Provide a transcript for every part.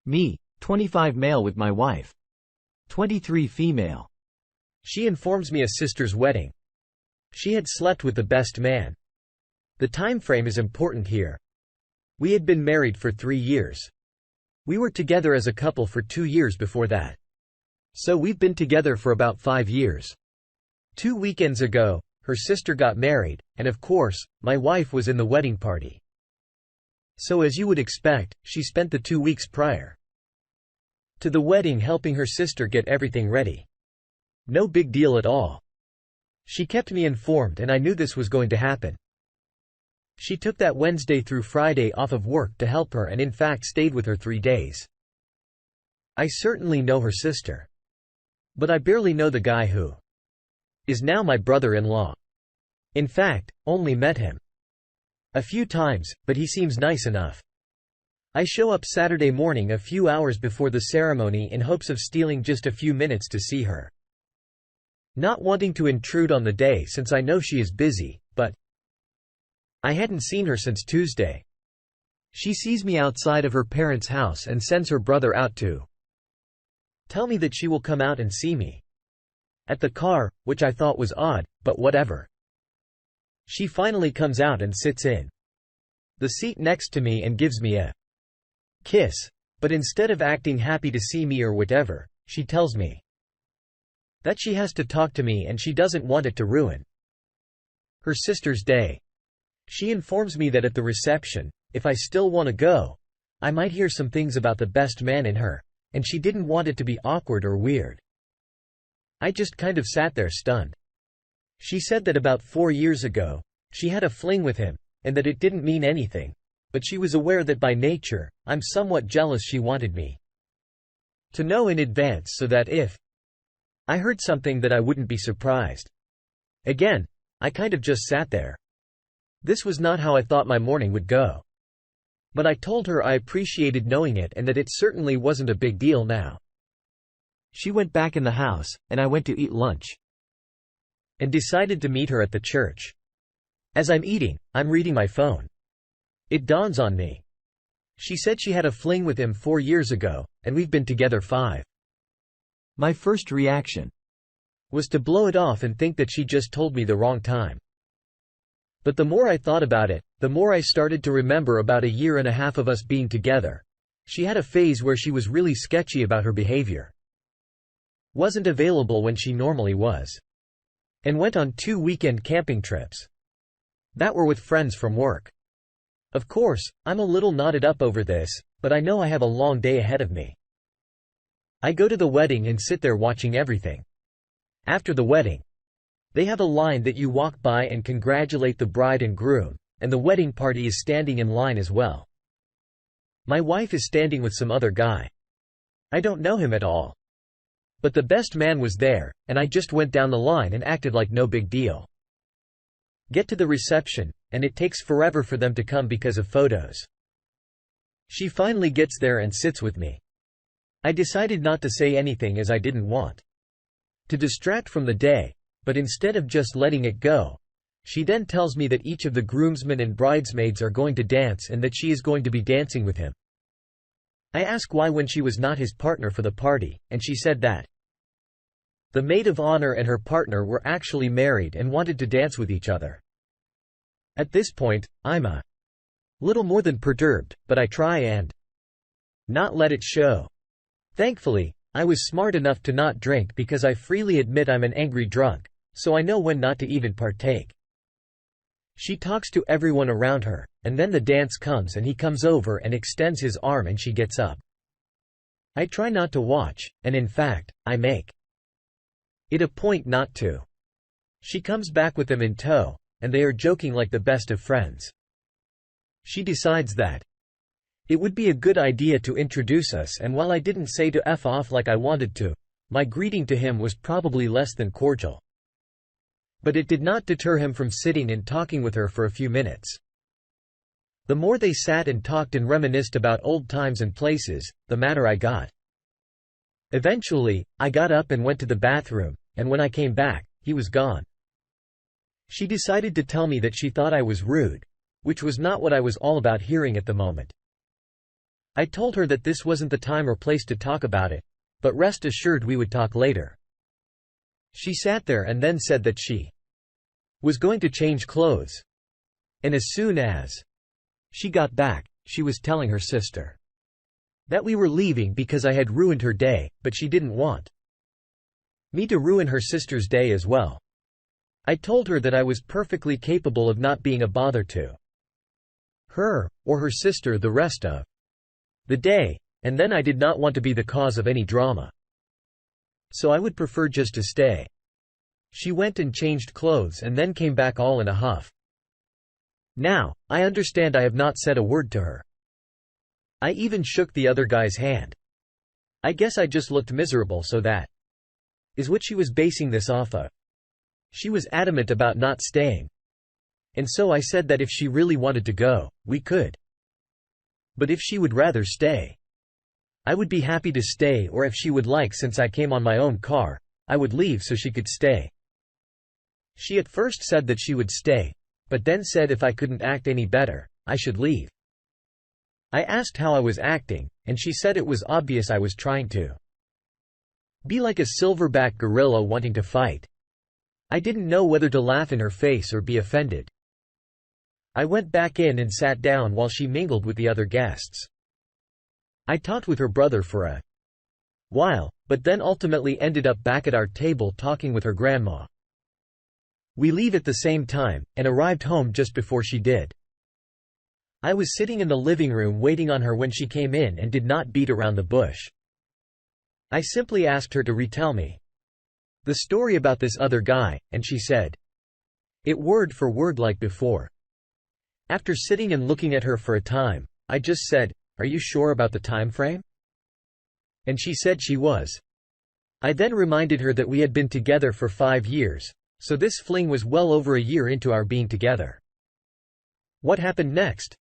Me, 25 male with my wife. 23 female. She informs me a sister's wedding. She had slept with the best man. The time frame is important here. We had been married for 3 years. We were together as a couple for 2 years before that. So we've been together for about 5 years. 2 weekends ago, her sister got married, and of course, my wife was in the wedding party. So as you would expect, she spent the 2 weeks prior to the wedding helping her sister get everything ready. No big deal at all. She kept me informed and I knew this was going to happen. She took that Wednesday through Friday off of work to help her and in fact stayed with her 3 days. I certainly know her sister. But I barely know the guy who is now my brother-in-law. In fact, only met him a few times, but he seems nice enough. I show up Saturday morning a few hours before the ceremony in hopes of stealing just a few minutes to see her. Not wanting to intrude on the day since I know she is busy, but I hadn't seen her since Tuesday. She sees me outside of her parents' house and sends her brother out to tell me that she will come out and see me at the car, which I thought was odd, but whatever. She finally comes out and sits in the seat next to me and gives me a kiss, but instead of acting happy to see me or whatever, she tells me that she has to talk to me and she doesn't want it to ruin her sister's day. She informs me that at the reception, if I still want to go, I might hear some things about the best man in her, and she didn't want it to be awkward or weird. I just kind of sat there stunned. She said that about 4 years ago, she had a fling with him, and that it didn't mean anything, but she was aware that by nature, I'm somewhat jealous. She wanted me to know in advance so that if I heard something that I wouldn't be surprised. Again, I kind of just sat there. This was not how I thought my morning would go. But I told her I appreciated knowing it and that it certainly wasn't a big deal now. She went back in the house, and I went to eat lunch and decided to meet her at the church. As I'm eating, I'm reading my phone. It dawns on me. She said she had a fling with him 4 years ago, and we've been together 5. My first reaction was to blow it off and think that she just told me the wrong time. But the more I thought about it, the more I started to remember about a year and a half of us being together. She had a phase where she was really sketchy about her behavior. Wasn't available when she normally was. And went on 2 weekend camping trips that were with friends from work. Of course, I'm a little knotted up over this, but I know I have a long day ahead of me. I go to the wedding and sit there watching everything. After the wedding, they have a line that you walk by and congratulate the bride and groom, and the wedding party is standing in line as well. My wife is standing with some other guy. I don't know him at all. But the best man was there, and I just went down the line and acted like no big deal. Get to the reception, and it takes forever for them to come because of photos. She finally gets there and sits with me. I decided not to say anything as I didn't want to distract from the day, but instead of just letting it go, she then tells me that each of the groomsmen and bridesmaids are going to dance and that she is going to be dancing with him. I ask why when she was not his partner for the party, and she said that the maid of honor and her partner were actually married and wanted to dance with each other. At this point, I'm a little more than perturbed, but I try and not let it show. Thankfully, I was smart enough to not drink because I freely admit I'm an angry drunk, so I know when not to even partake. She talks to everyone around her, and then the dance comes and he comes over and extends his arm and she gets up. I try not to watch, and in fact, I make it a point not to. She comes back with them in tow, and they are joking like the best of friends. She decides that it would be a good idea to introduce us, and while I didn't say to F off like I wanted to, my greeting to him was probably less than cordial. But it did not deter him from sitting and talking with her for a few minutes. The more they sat and talked and reminisced about old times and places, the madder I got. Eventually, I got up and went to the bathroom, and when I came back, he was gone. She decided to tell me that she thought I was rude, which was not what I was all about hearing at the moment. I told her that this wasn't the time or place to talk about it, but rest assured we would talk later. She sat there and then said that she was going to change clothes. And as soon as she got back, she was telling her sister that we were leaving because I had ruined her day, but she didn't want me to ruin her sister's day as well. I told her that I was perfectly capable of not being a bother to her, or her sister the rest of the day, and then I did not want to be the cause of any drama. So I would prefer just to stay. She went and changed clothes and then came back all in a huff. Now, I understand I have not said a word to her. I even shook the other guy's hand. I guess I just looked miserable, so that is what she was basing this off of. She was adamant about not staying. And so I said that if she really wanted to go, we could. But if she would rather stay, I would be happy to stay, or if she would like, since I came on my own car, I would leave so she could stay. She at first said that she would stay, but then said if I couldn't act any better, I should leave. I asked how I was acting, and she said it was obvious I was trying to be like a silverback gorilla wanting to fight. I didn't know whether to laugh in her face or be offended. I went back in and sat down while she mingled with the other guests. I talked with her brother for a while, but then ultimately ended up back at our table talking with her grandma. We leave at the same time, and arrived home just before she did. I was sitting in the living room waiting on her when she came in and did not beat around the bush. I simply asked her to retell me the story about this other guy, and she said it word for word like before. After sitting and looking at her for a time, I just said, "Are you sure about the time frame?" And she said she was. I then reminded her that we had been together for 5 years, so this fling was well over a year into our being together. What happened next?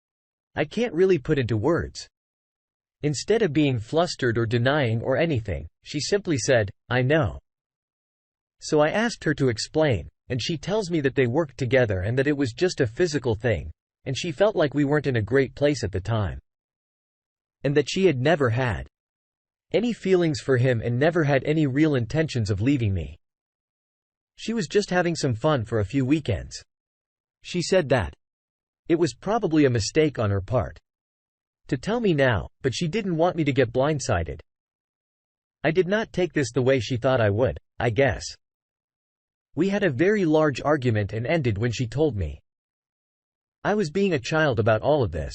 I can't really put into words. Instead of being flustered or denying or anything, she simply said, "I know." So I asked her to explain, and she tells me that they worked together and that it was just a physical thing, and she felt like we weren't in a great place at the time. And that she had never had any feelings for him and never had any real intentions of leaving me. She was just having some fun for a few weekends. She said that it was probably a mistake on her part to tell me now, but she didn't want me to get blindsided. I did not take this the way she thought I would, I guess. We had a very large argument and ended when she told me I was being a child about all of this.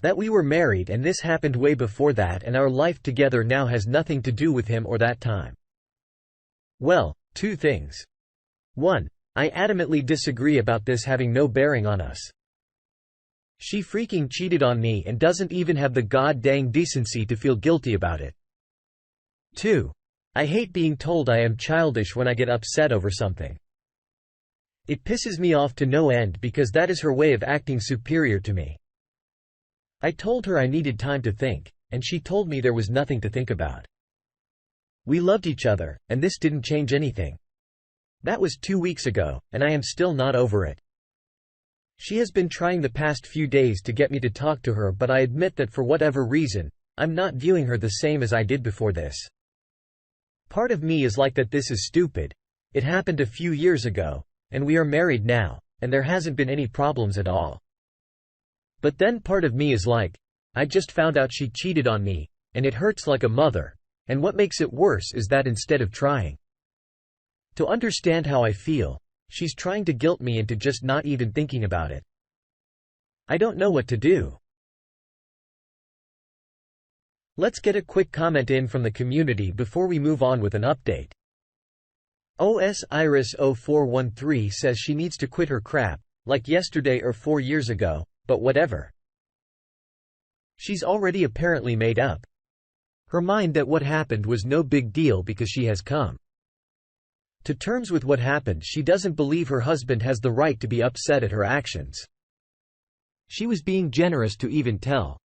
That we were married and this happened way before that, and our life together now has nothing to do with him or that time. Well, 2 things. 1. I adamantly disagree about this having no bearing on us. She freaking cheated on me and doesn't even have the god-dang decency to feel guilty about it. 2. I hate being told I am childish when I get upset over something. It pisses me off to no end because that is her way of acting superior to me. I told her I needed time to think, and she told me there was nothing to think about. We loved each other, and this didn't change anything. That was 2 weeks ago, and I am still not over it. She has been trying the past few days to get me to talk to her, but I admit that for whatever reason, I'm not viewing her the same as I did before this. Part of me is like that this is stupid. It happened a few years ago, and we are married now, and there hasn't been any problems at all. But then part of me is like, I just found out she cheated on me, and it hurts like a mother, and what makes it worse is that instead of trying to understand how I feel, she's trying to guilt me into just not even thinking about it. I don't know what to do. Let's get a quick comment in from the community before we move on with an update. OS Iris 0413 says she needs to quit her crap, like yesterday or 4 years ago, but whatever. She's already apparently made up her mind that what happened was no big deal because she has come to terms with what happened. She doesn't believe her husband has the right to be upset at her actions. She was being generous to even tell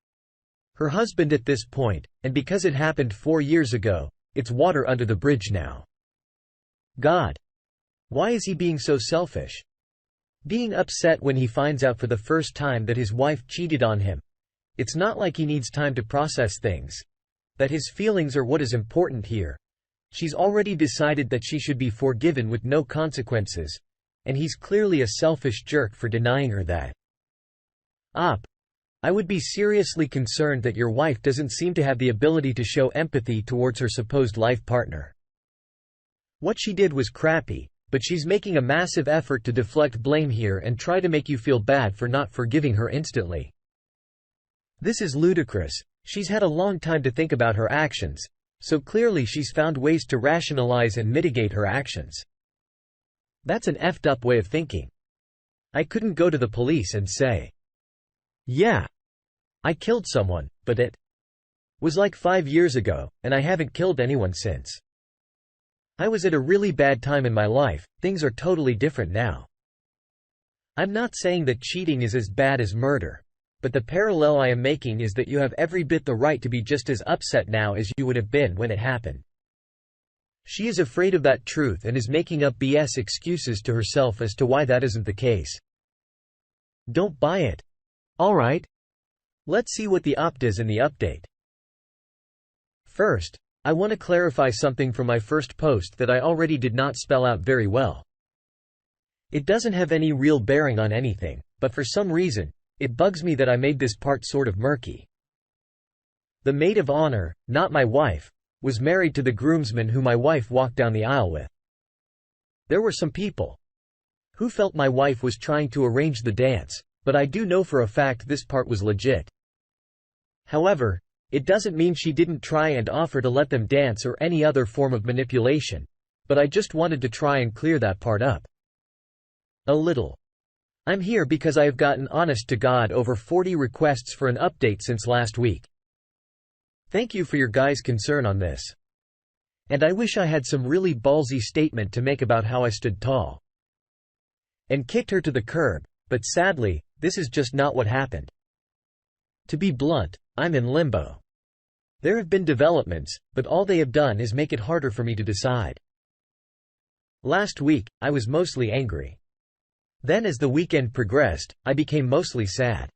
her husband at this point, and because it happened 4 years ago, it's water under the bridge now. God. Why is he being so selfish? Being upset when he finds out for the first time that his wife cheated on him, It's not like he needs time to process things. That his feelings are what is important here. She's already decided that she should be forgiven with no consequences, and he's clearly a selfish jerk for denying her that. I would be seriously concerned that your wife doesn't seem to have the ability to show empathy towards her supposed life partner. What she did was crappy, but she's making a massive effort to deflect blame here and try to make you feel bad for not forgiving her instantly. This is ludicrous. She's had a long time to think about her actions, so clearly she's found ways to rationalize and mitigate her actions. That's an effed up way of thinking. I couldn't go to the police and say, "Yeah, I killed someone, but it was like 5 years ago, and I haven't killed anyone since. I was at a really bad time in my life, things are totally different now." I'm not saying that cheating is as bad as murder, but the parallel I am making is that you have every bit the right to be just as upset now as you would have been when it happened. She is afraid of that truth and is making up BS excuses to herself as to why that isn't the case. Don't buy it. Alright. Let's see what the opt is in the update. First, I want to clarify something from my first post that I already did not spell out very well. It doesn't have any real bearing on anything, but for some reason, it bugs me that I made this part sort of murky. The maid of honor, not my wife, was married to the groomsman who my wife walked down the aisle with. There were some people who felt my wife was trying to arrange the dance, but I do know for a fact this part was legit. However, it doesn't mean she didn't try and offer to let them dance or any other form of manipulation, but I just wanted to try and clear that part up a little. I'm here because I have gotten honest to God over 40 requests for an update since last week. Thank you for your guys' concern on this. And I wish I had some really ballsy statement to make about how I stood tall and kicked her to the curb, but sadly, this is just not what happened. To be blunt, I'm in limbo. There have been developments, but all they have done is make it harder for me to decide. Last week, I was mostly angry. Then as the weekend progressed, I became mostly sad.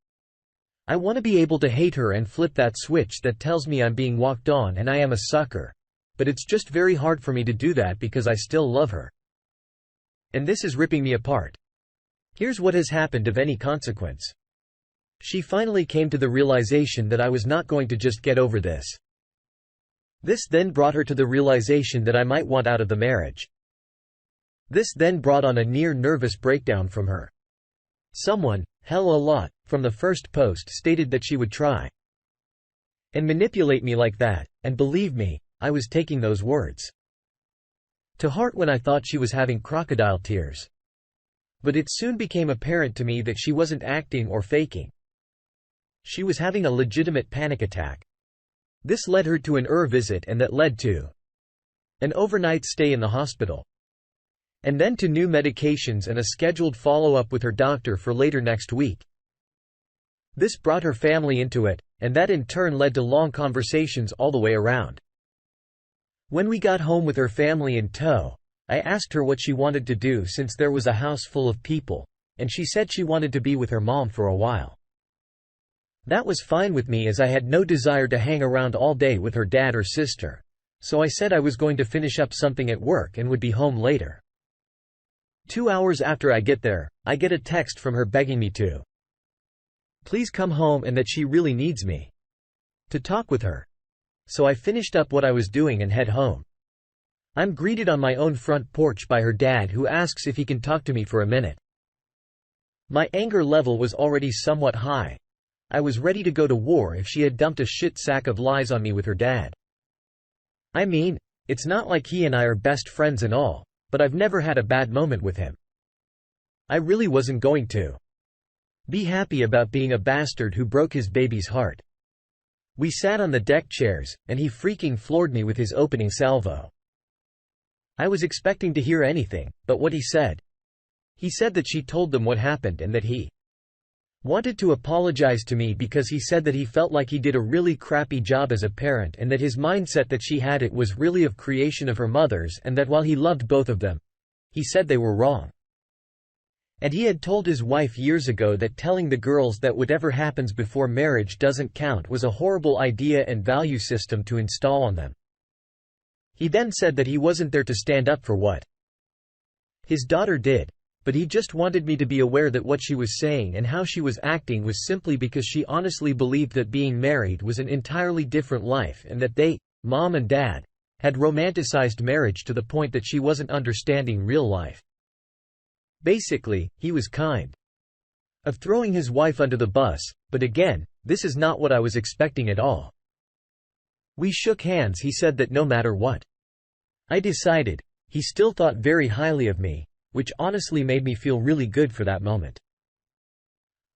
I want to be able to hate her and flip that switch that tells me I'm being walked on and I am a sucker, but it's just very hard for me to do that because I still love her. And this is ripping me apart. Here's what has happened of any consequence. She finally came to the realization that I was not going to just get over this. This then brought her to the realization that I might want out of the marriage. This then brought on a near nervous breakdown from her. Someone, hell a lot, from the first post stated that she would try and manipulate me like that, and believe me, I was taking those words to heart when I thought she was having crocodile tears. But it soon became apparent to me that she wasn't acting or faking. She was having a legitimate panic attack. This led her to an visit and that led to an overnight stay in the hospital. And then to new medications and a scheduled follow-up with her doctor for later next week. This brought her family into it, and that in turn led to long conversations all the way around. When we got home with her family in tow, I asked her what she wanted to do since there was a house full of people, and she said she wanted to be with her mom for a while. That was fine with me as I had no desire to hang around all day with her dad or sister, so I said I was going to finish up something at work and would be home later. 2 hours after I get there, I get a text from her begging me to please come home and that she really needs me to talk with her. So I finished up what I was doing and head home. I'm greeted on my own front porch by her dad who asks if he can talk to me for a minute. My anger level was already somewhat high. I was ready to go to war if she had dumped a shit sack of lies on me with her dad. I mean, it's not like he and I are best friends and all, but I've never had a bad moment with him. I really wasn't going to be happy about being a bastard who broke his baby's heart. We sat on the deck chairs, and he freaking floored me with his opening salvo. I was expecting to hear anything, but what he said that she told them what happened and that he wanted to apologize to me because he said that he felt like he did a really crappy job as a parent and that his mindset that she had it was really of creation of her mother's and that while he loved both of them, he said they were wrong. And he had told his wife years ago that telling the girls that whatever happens before marriage doesn't count was a horrible idea and value system to install on them. He then said that he wasn't there to stand up for what his daughter did, but he just wanted me to be aware that what she was saying and how she was acting was simply because she honestly believed that being married was an entirely different life and that they, mom and dad, had romanticized marriage to the point that she wasn't understanding real life. Basically, he was kind of throwing his wife under the bus, but again, this is not what I was expecting at all. We shook hands. He said that no matter what I decided, he still thought very highly of me, which honestly made me feel really good for that moment.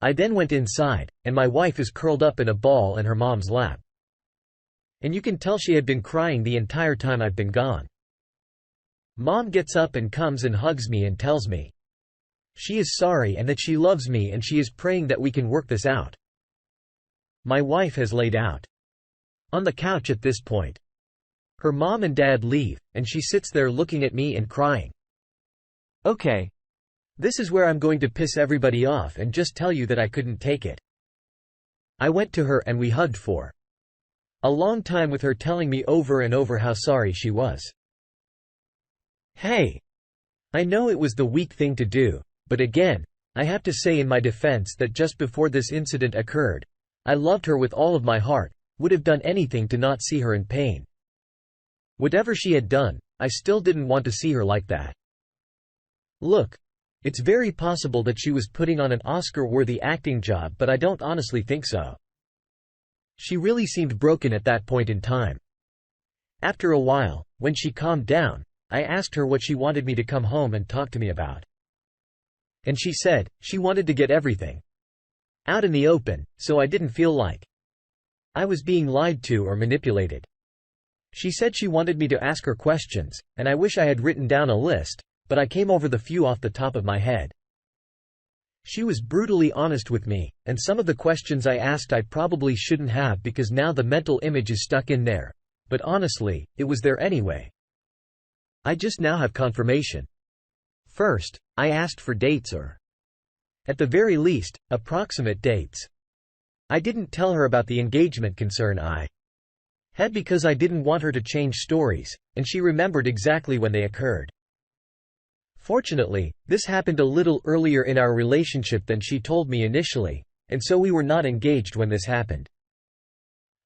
I then went inside, and my wife is curled up in a ball in her mom's lap. And you can tell she had been crying the entire time I've been gone. Mom gets up and comes and hugs me and tells me she is sorry and that she loves me and she is praying that we can work this out. My wife has laid out on the couch at this point. Her mom and dad leave, and she sits there looking at me and crying. Okay. This is where I'm going to piss everybody off and just tell you that I couldn't take it. I went to her and we hugged for a long time with her telling me over and over how sorry she was. Hey. I know it was the weak thing to do, but again, I have to say in my defense that just before this incident occurred, I loved her with all of my heart, would have done anything to not see her in pain. Whatever she had done, I still didn't want to see her like that. Look, it's very possible that she was putting on an Oscar-worthy acting job, but I don't honestly think so. She really seemed broken at that point in time. After a while, when she calmed down, I asked her what she wanted me to come home and talk to me about. And she said, she wanted to get everything out in the open, so I didn't feel like I was being lied to or manipulated. She said she wanted me to ask her questions, and I wish I had written down a list, but I came over the few off the top of my head. She was brutally honest with me, and some of the questions I asked I probably shouldn't have because now the mental image is stuck in there, but honestly, it was there anyway. I just now have confirmation. First, I asked for dates or, at the very least, approximate dates. I didn't tell her about the engagement concern I had because I didn't want her to change stories, and she remembered exactly when they occurred. Fortunately, this happened a little earlier in our relationship than she told me initially, and so we were not engaged when this happened.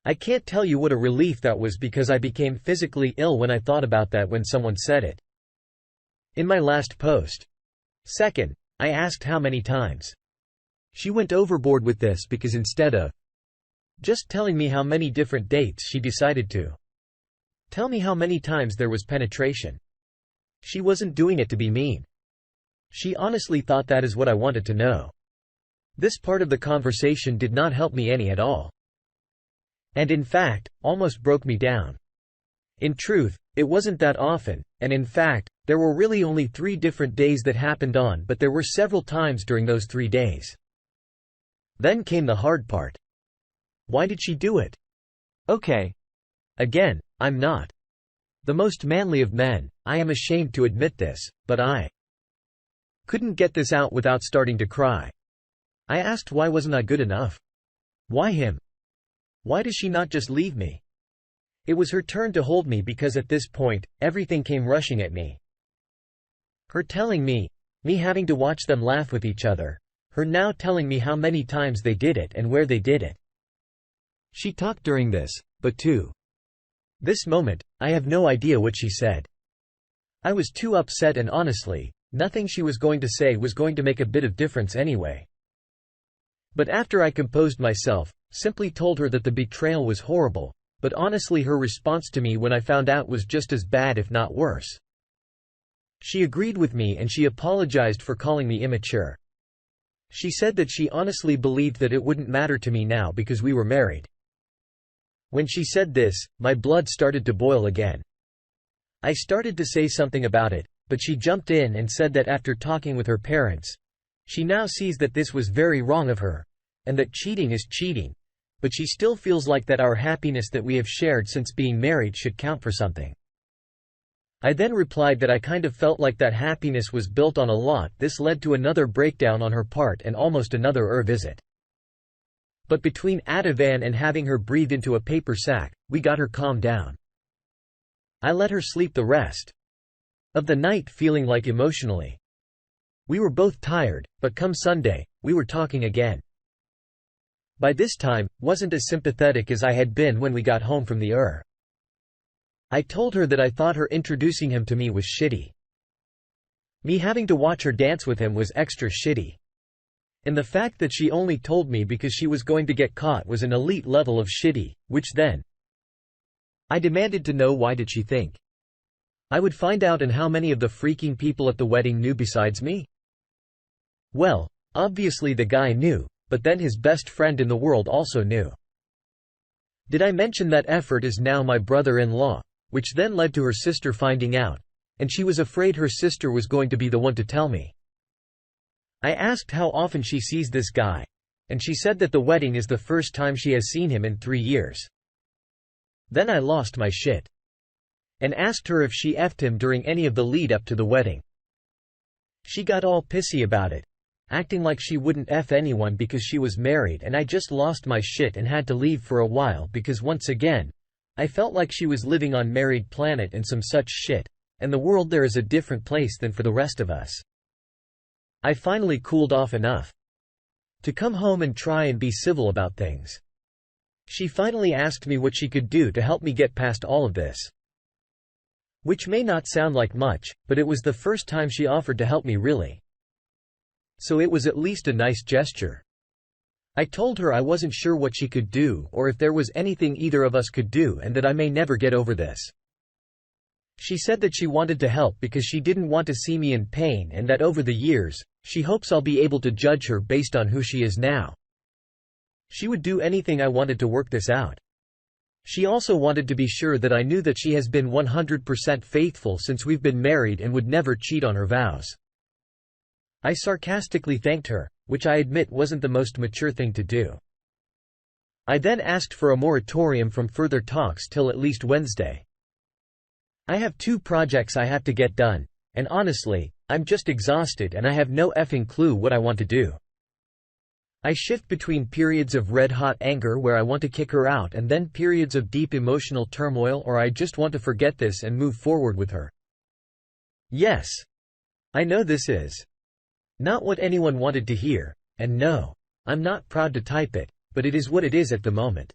I can't tell you what a relief that was because I became physically ill when I thought about that when someone said it in my last post. Second, I asked how many times. She went overboard with this because instead of just telling me how many different dates, she decided to tell me how many times there was penetration. She wasn't doing it to be mean. She honestly thought that is what I wanted to know. This part of the conversation did not help me any at all. And in fact, almost broke me down. In truth, it wasn't that often, and in fact, there were really only 3 different days that happened on, but there were several times during those 3 days. Then came the hard part. Why did she do it? Okay. Again, I'm not the most manly of men, I am ashamed to admit this, but I couldn't get this out without starting to cry. I asked why wasn't I good enough? Why him? Why does she not just leave me? It was her turn to hold me because at this point, everything came rushing at me. Her telling me having to watch them laugh with each other, her now telling me how many times they did it and where they did it. She talked during this, but to this moment, I have no idea what she said. I was too upset and honestly, nothing she was going to say was going to make a bit of difference anyway. But after I composed myself, simply told her that the betrayal was horrible, but honestly her response to me when I found out was just as bad if not worse. She agreed with me and she apologized for calling me immature. She said that she honestly believed that it wouldn't matter to me now because we were married. When she said this, my blood started to boil again. I started to say something about it, but she jumped in and said that after talking with her parents, she now sees that this was very wrong of her, and that cheating is cheating, but she still feels like that our happiness that we have shared since being married should count for something. I then replied that I kind of felt like that happiness was built on a lot. This led to another breakdown on her part and almost another visit. But between Ativan and having her breathe into a paper sack, we got her calmed down. I let her sleep the rest of the night feeling like emotionally. We were both tired, but come Sunday, we were talking again. By this time, wasn't as sympathetic as I had been when we got home from the I told her that I thought her introducing him to me was shitty. Me having to watch her dance with him was extra shitty. And the fact that she only told me because she was going to get caught was an elite level of shitty, which then I demanded to know why did she think I would find out and how many of the freaking people at the wedding knew besides me? Well, obviously the guy knew, but then his best friend in the world also knew. Did I mention that Effort is now my brother-in-law, which then led to her sister finding out, and she was afraid her sister was going to be the one to tell me. I asked how often she sees this guy, and she said that the wedding is the first time she has seen him in 3 years. Then I lost my shit and asked her if she effed him during any of the lead up to the wedding. She got all pissy about it, acting like she wouldn't F anyone because she was married, and I just lost my shit and had to leave for a while because once again, I felt like she was living on Married Planet and some such shit, and the world there is a different place than for the rest of us. I finally cooled off enough to come home and try and be civil about things. She finally asked me what she could do to help me get past all of this. Which may not sound like much, but it was the first time she offered to help me really. So it was at least a nice gesture. I told her I wasn't sure what she could do or if there was anything either of us could do and that I may never get over this. She said that she wanted to help because she didn't want to see me in pain and that over the years, she hopes I'll be able to judge her based on who she is now. She would do anything I wanted to work this out. She also wanted to be sure that I knew that she has been 100% faithful since we've been married and would never cheat on her vows. I sarcastically thanked her, which I admit wasn't the most mature thing to do. I then asked for a moratorium from further talks till at least Wednesday. I have 2 projects I have to get done, and honestly, I'm just exhausted and I have no effing clue what I want to do. I shift between periods of red-hot anger where I want to kick her out and then periods of deep emotional turmoil or I just want to forget this and move forward with her. Yes. I know this is not what anyone wanted to hear, and no, I'm not proud to type it, but it is what it is at the moment.